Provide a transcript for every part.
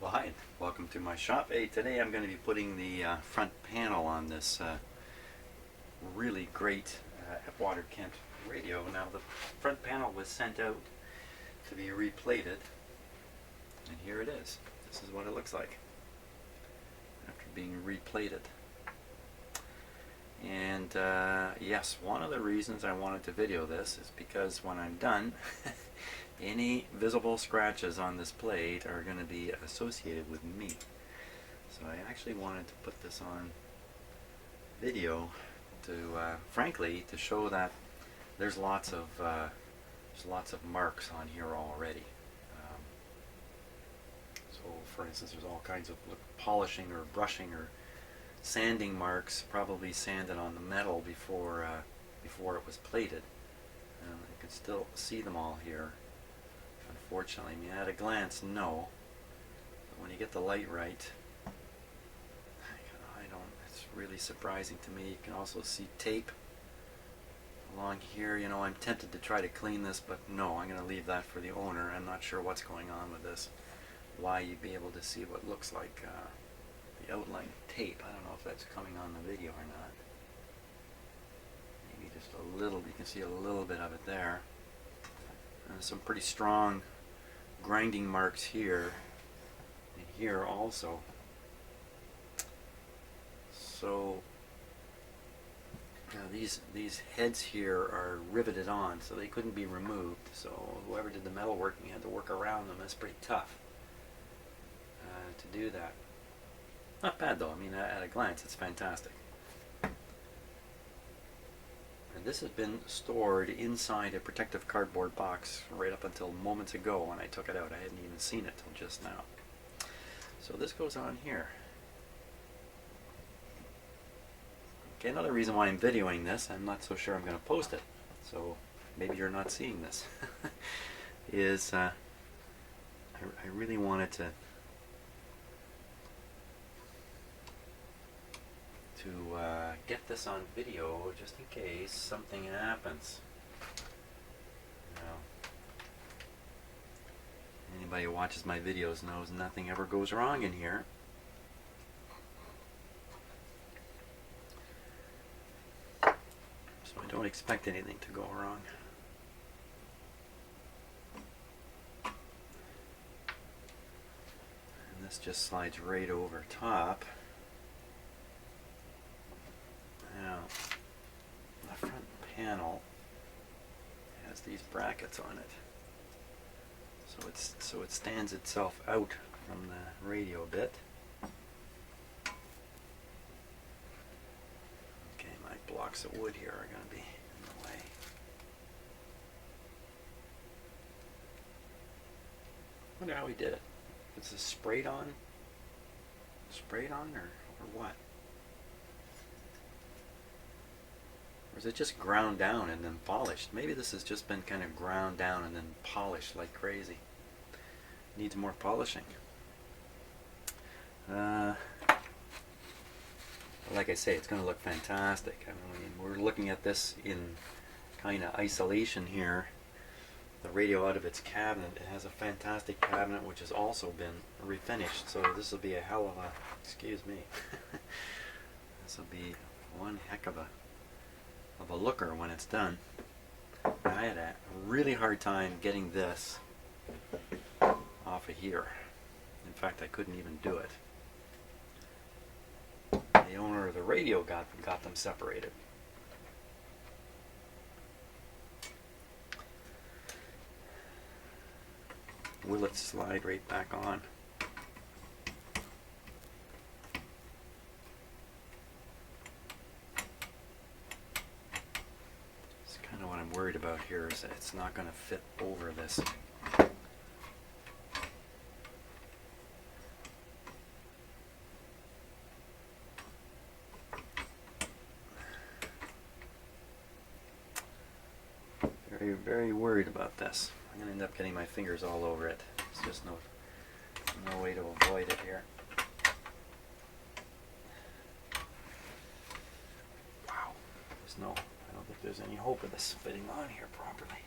Well, hi, and welcome to my shop. Hey, today I'm going to be putting the front panel on this really great Atwater Kent radio. Now, the front panel was sent out to be replated, and here it is. This is what it looks like after being replated. And yes, one of the reasons I wanted to video this is because when I'm done, any visible scratches on this plate are going to be associated with me. So I actually wanted to put this on video to, frankly, to show that there's lots of marks on here already. So, for instance, there's all kinds of polishing or brushing or sanding marks, probably sanded on the metal before it was plated. You can still see them all here. Unfortunately, I mean, at a glance, no. But when you get the light right, it's really surprising to me. You can also see tape along here. You know, I'm tempted to try to clean this, but no, I'm going to leave that for the owner. I'm not sure what's going on with this. Why you'd be able to see what looks like the outline tape. I don't know if that's coming on the video or not. Maybe just a little, you can see a little bit of it there. And some pretty strong grinding marks here and here also. So these heads here are riveted on, so they couldn't be removed. So whoever did the metal working had to work around them. That's pretty tough to do that. Not bad though. I mean, at a glance, it's fantastic. And this has been stored inside a protective cardboard box right up until moments ago when I took it out. I hadn't even seen it till just now. So this goes on here. Okay, another reason why I'm videoing this, I'm not so sure I'm going to post it, so maybe you're not seeing this, is I really wanted to get this on video just in case something happens. Anybody who watches my videos knows nothing ever goes wrong in here. So I don't expect anything to go wrong. And this just slides right over top. Now, the front panel has these brackets on it, so it stands itself out from the radio bit. Okay, my blocks of wood here are going to be in the way. Wonder how he did it. Is this sprayed on or what? Or is it just ground down and then polished? Maybe this has just been kind of ground down and then polished like crazy. Needs more polishing. Like I say, it's going to look fantastic. I mean, we're looking at this in kind of isolation here. The radio out of its cabinet. It has a fantastic cabinet which has also been refinished. So this will be a hell of a, excuse me, this will be one heck of a looker when it's done. I had a really hard time getting this off of here. In fact, I couldn't even do it. The owner of the radio got them separated. Will it slide right back on? What I'm worried about here is that it's not going to fit over this. Very, very worried about this. I'm going to end up getting my fingers all over it. There's just no way to avoid it here. Wow. I don't think there's any hope of this fitting on here properly.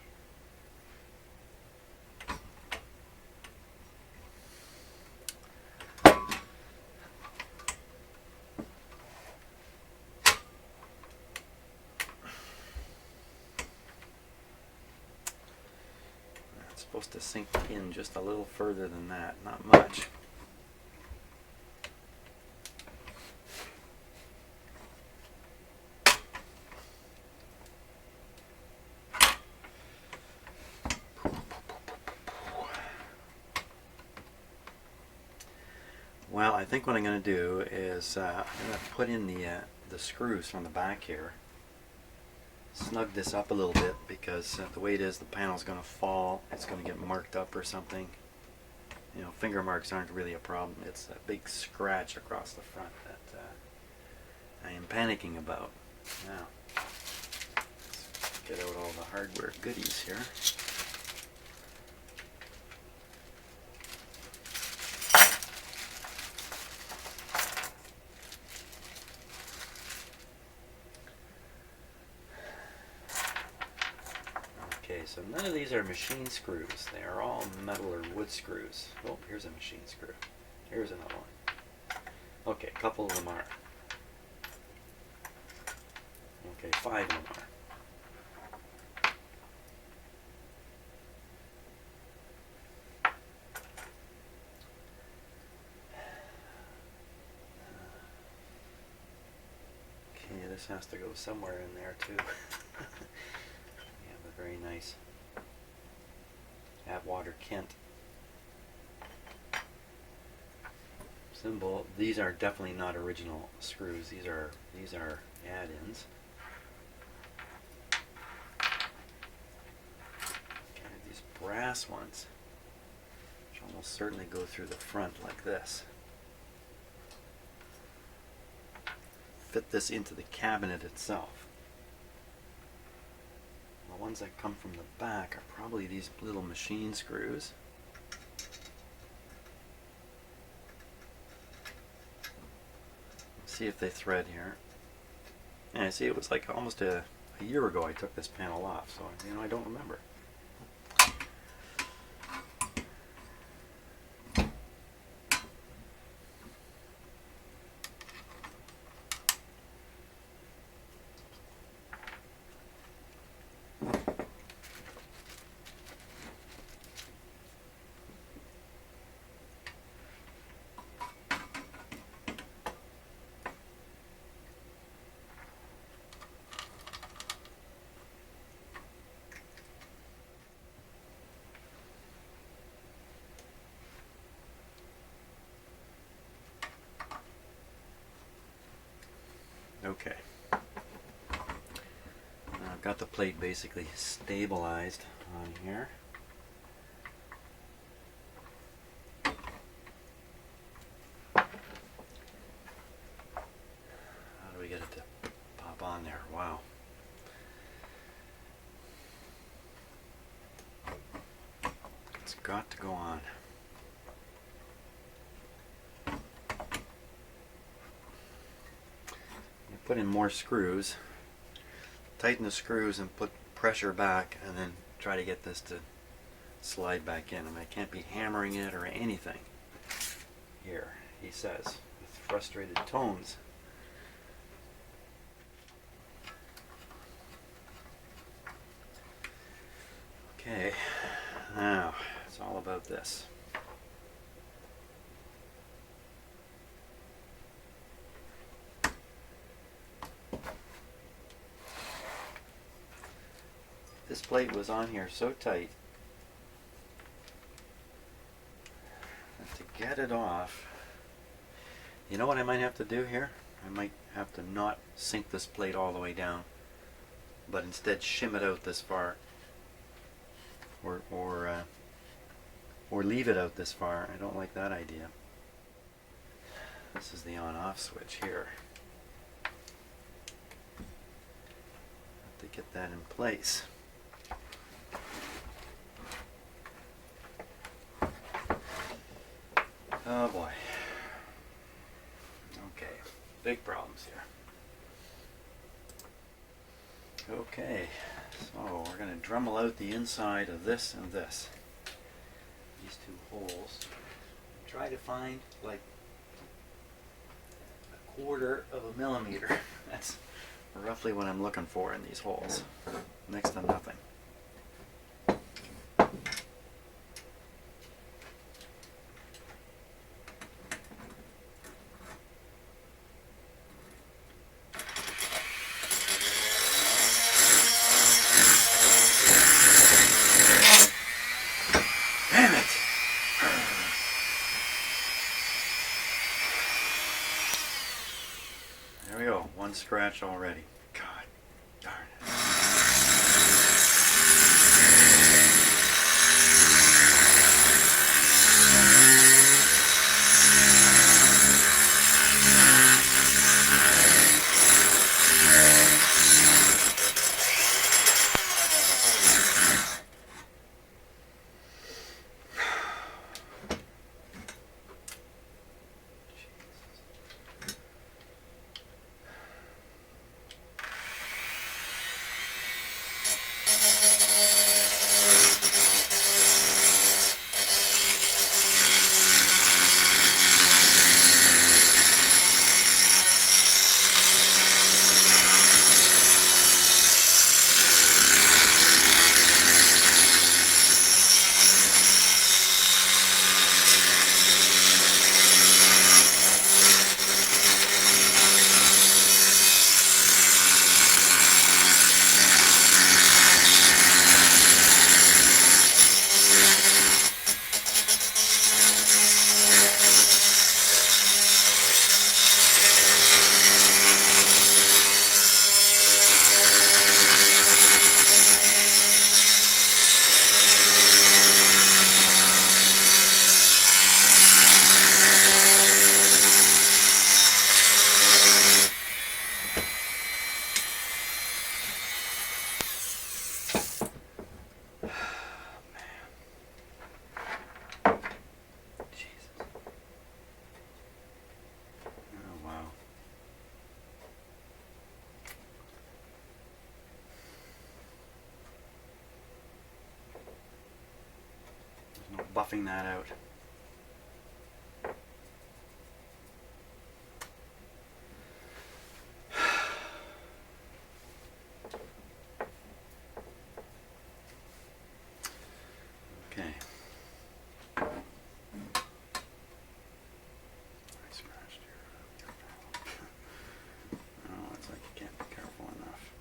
supposed to sink in just a little further than that, not much. Well, I think what I'm going to do is I'm going to put in the screws from the back here. Snug this up a little bit because the way it is, the panel's going to fall. It's going to get marked up or something. You know, finger marks aren't really a problem. It's a big scratch across the front that I am panicking about. Now, let's get out all the hardware goodies here. Okay, so none of these are machine screws. They are all metal or wood screws. Oh, here's a machine screw. Here's another one. Okay, a couple of them are. Okay, 5 of them are. Okay, this has to go somewhere in there too. We have a very nice Atwater Kent symbol. These are definitely not original screws. These are add-ins. Okay, these brass ones, which almost certainly go through the front like this. Fit this into the cabinet itself. The ones that come from the back are probably these little machine screws. See if they thread here. And I see it was like almost a year ago I took this panel off, so I don't remember. Okay. Now I've got the plate basically stabilized on here. How do we get it to pop on there? Wow. It's got to go on. Put in more screws, tighten the screws and put pressure back, and then try to get this to slide back in. I mean, I can't be hammering it or anything. Here, he says, with frustrated tones. Okay, now it's all about this. This plate was on here so tight that to get it off, you know what I might have to do here? I might have to not sink this plate all the way down, but instead shim it out this far, or leave it out this far. I don't like that idea. This is the on-off switch here. Have to get that in place. Oh boy. Okay, big problems here. Okay, so we're going to Dremel out the inside of this and this. These two holes. Try to find like 1/4 of a millimeter. That's roughly what I'm looking for in these holes. Next to nothing. There we go. One scratch already. God darn it. Buffing that out. Okay. I scratched here. Oh, it's like you can't be careful enough.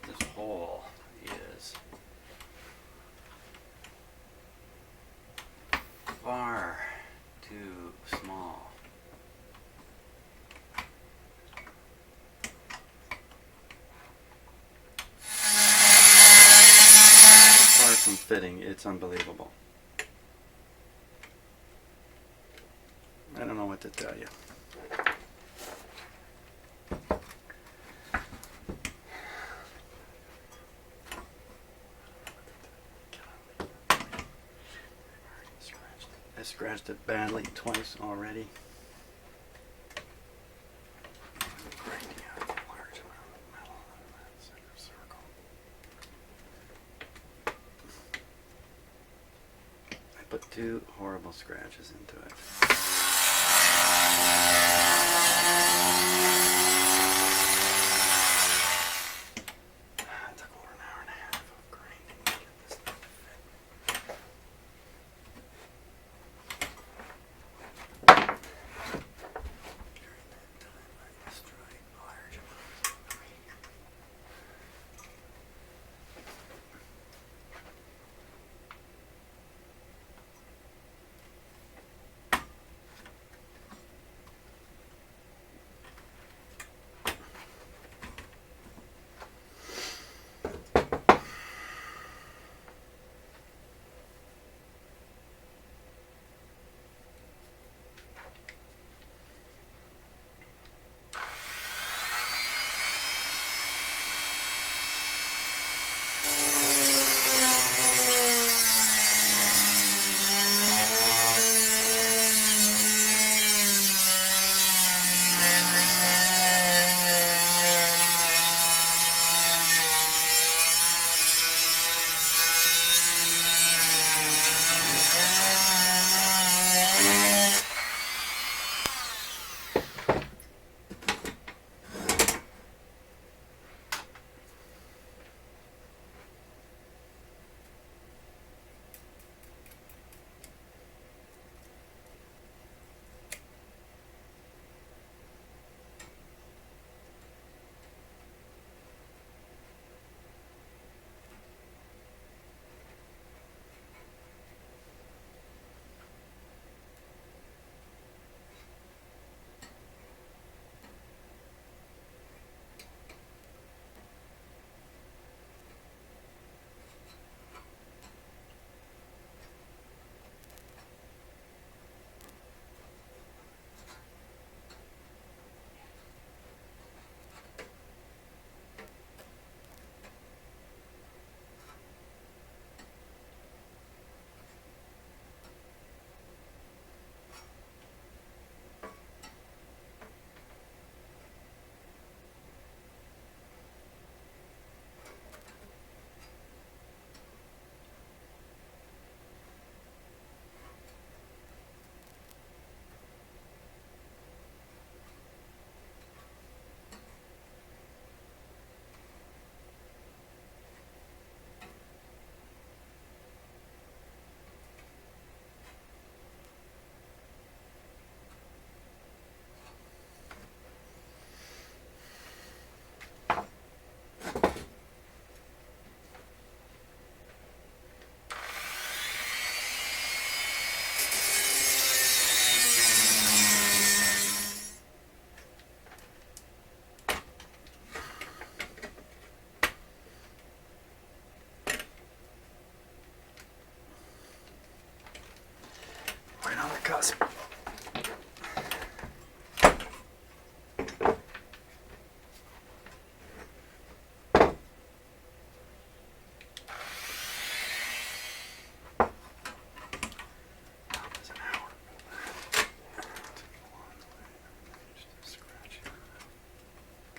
This hole is far too small. Far from fitting, it's unbelievable. I don't know what to tell you. I scratched it badly twice already. Grinding out a large amount of metal in that center circle. I put 2 horrible scratches into it. It took over an hour and a half of grinding to get this thing to fit.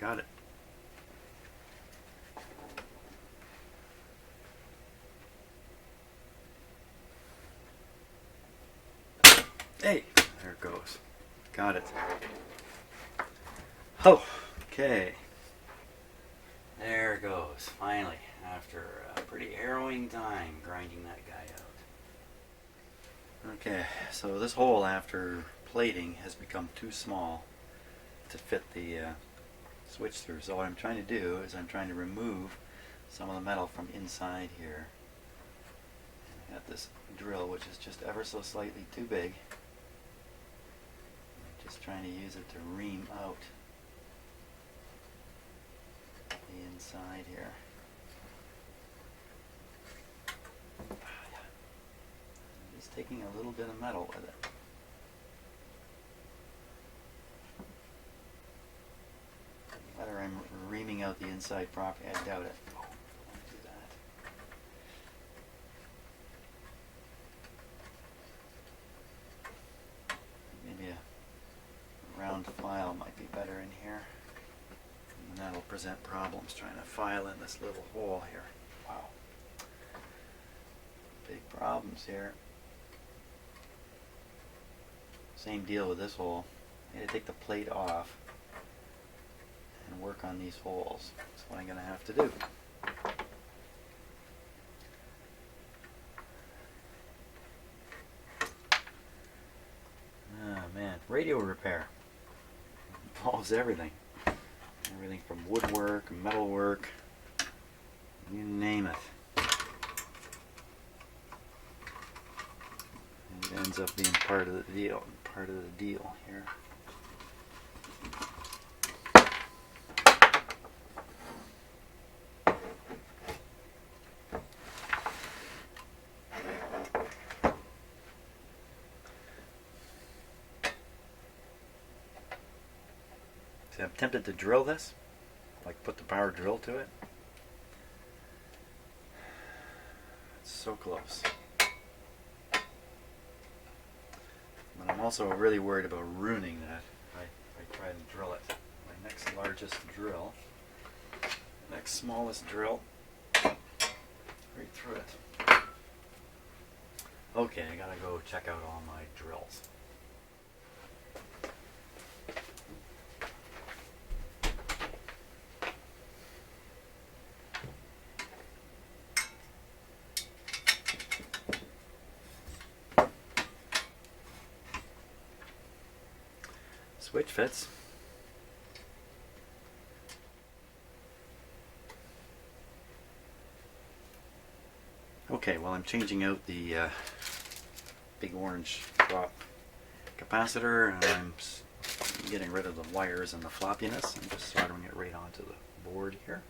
got it. Hey, there it goes. Got it. Oh, okay. There it goes. Finally, after a pretty harrowing time grinding that guy out. Okay, so this hole after plating has become too small to fit the switch through. So what I'm trying to do is I'm trying to remove some of the metal from inside here. I got this drill which is just ever so slightly too big. I'm just trying to use it to ream out the inside here. Just taking a little bit of metal with it. Whether I'm reaming out the inside properly, I doubt it. Oh, I won't do that. Maybe a round file might be better in here. And that'll present problems trying to file in this little hole here. Wow. Big problems here. Same deal with this hole. I had to take the plate off and work on these holes. That's what I'm going to have to do. Oh man, radio repair involves everything. Everything from woodwork, metalwork, you name it. It ends up being part of the deal. Here. See, I'm tempted to drill this, like put the power drill to it. It's so close. But I'm also really worried about ruining that if I try to drill it. My next largest drill, next smallest drill, right through it. Okay, I gotta go check out all my drills. Switch fits. Okay, well I'm changing out the big orange drop capacitor and I'm getting rid of the wires and the floppiness and just soldering it right onto the board here.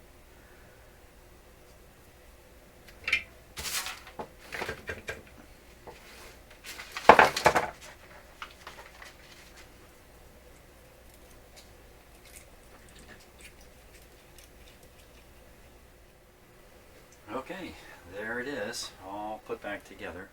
Okay, there it is, all put back together.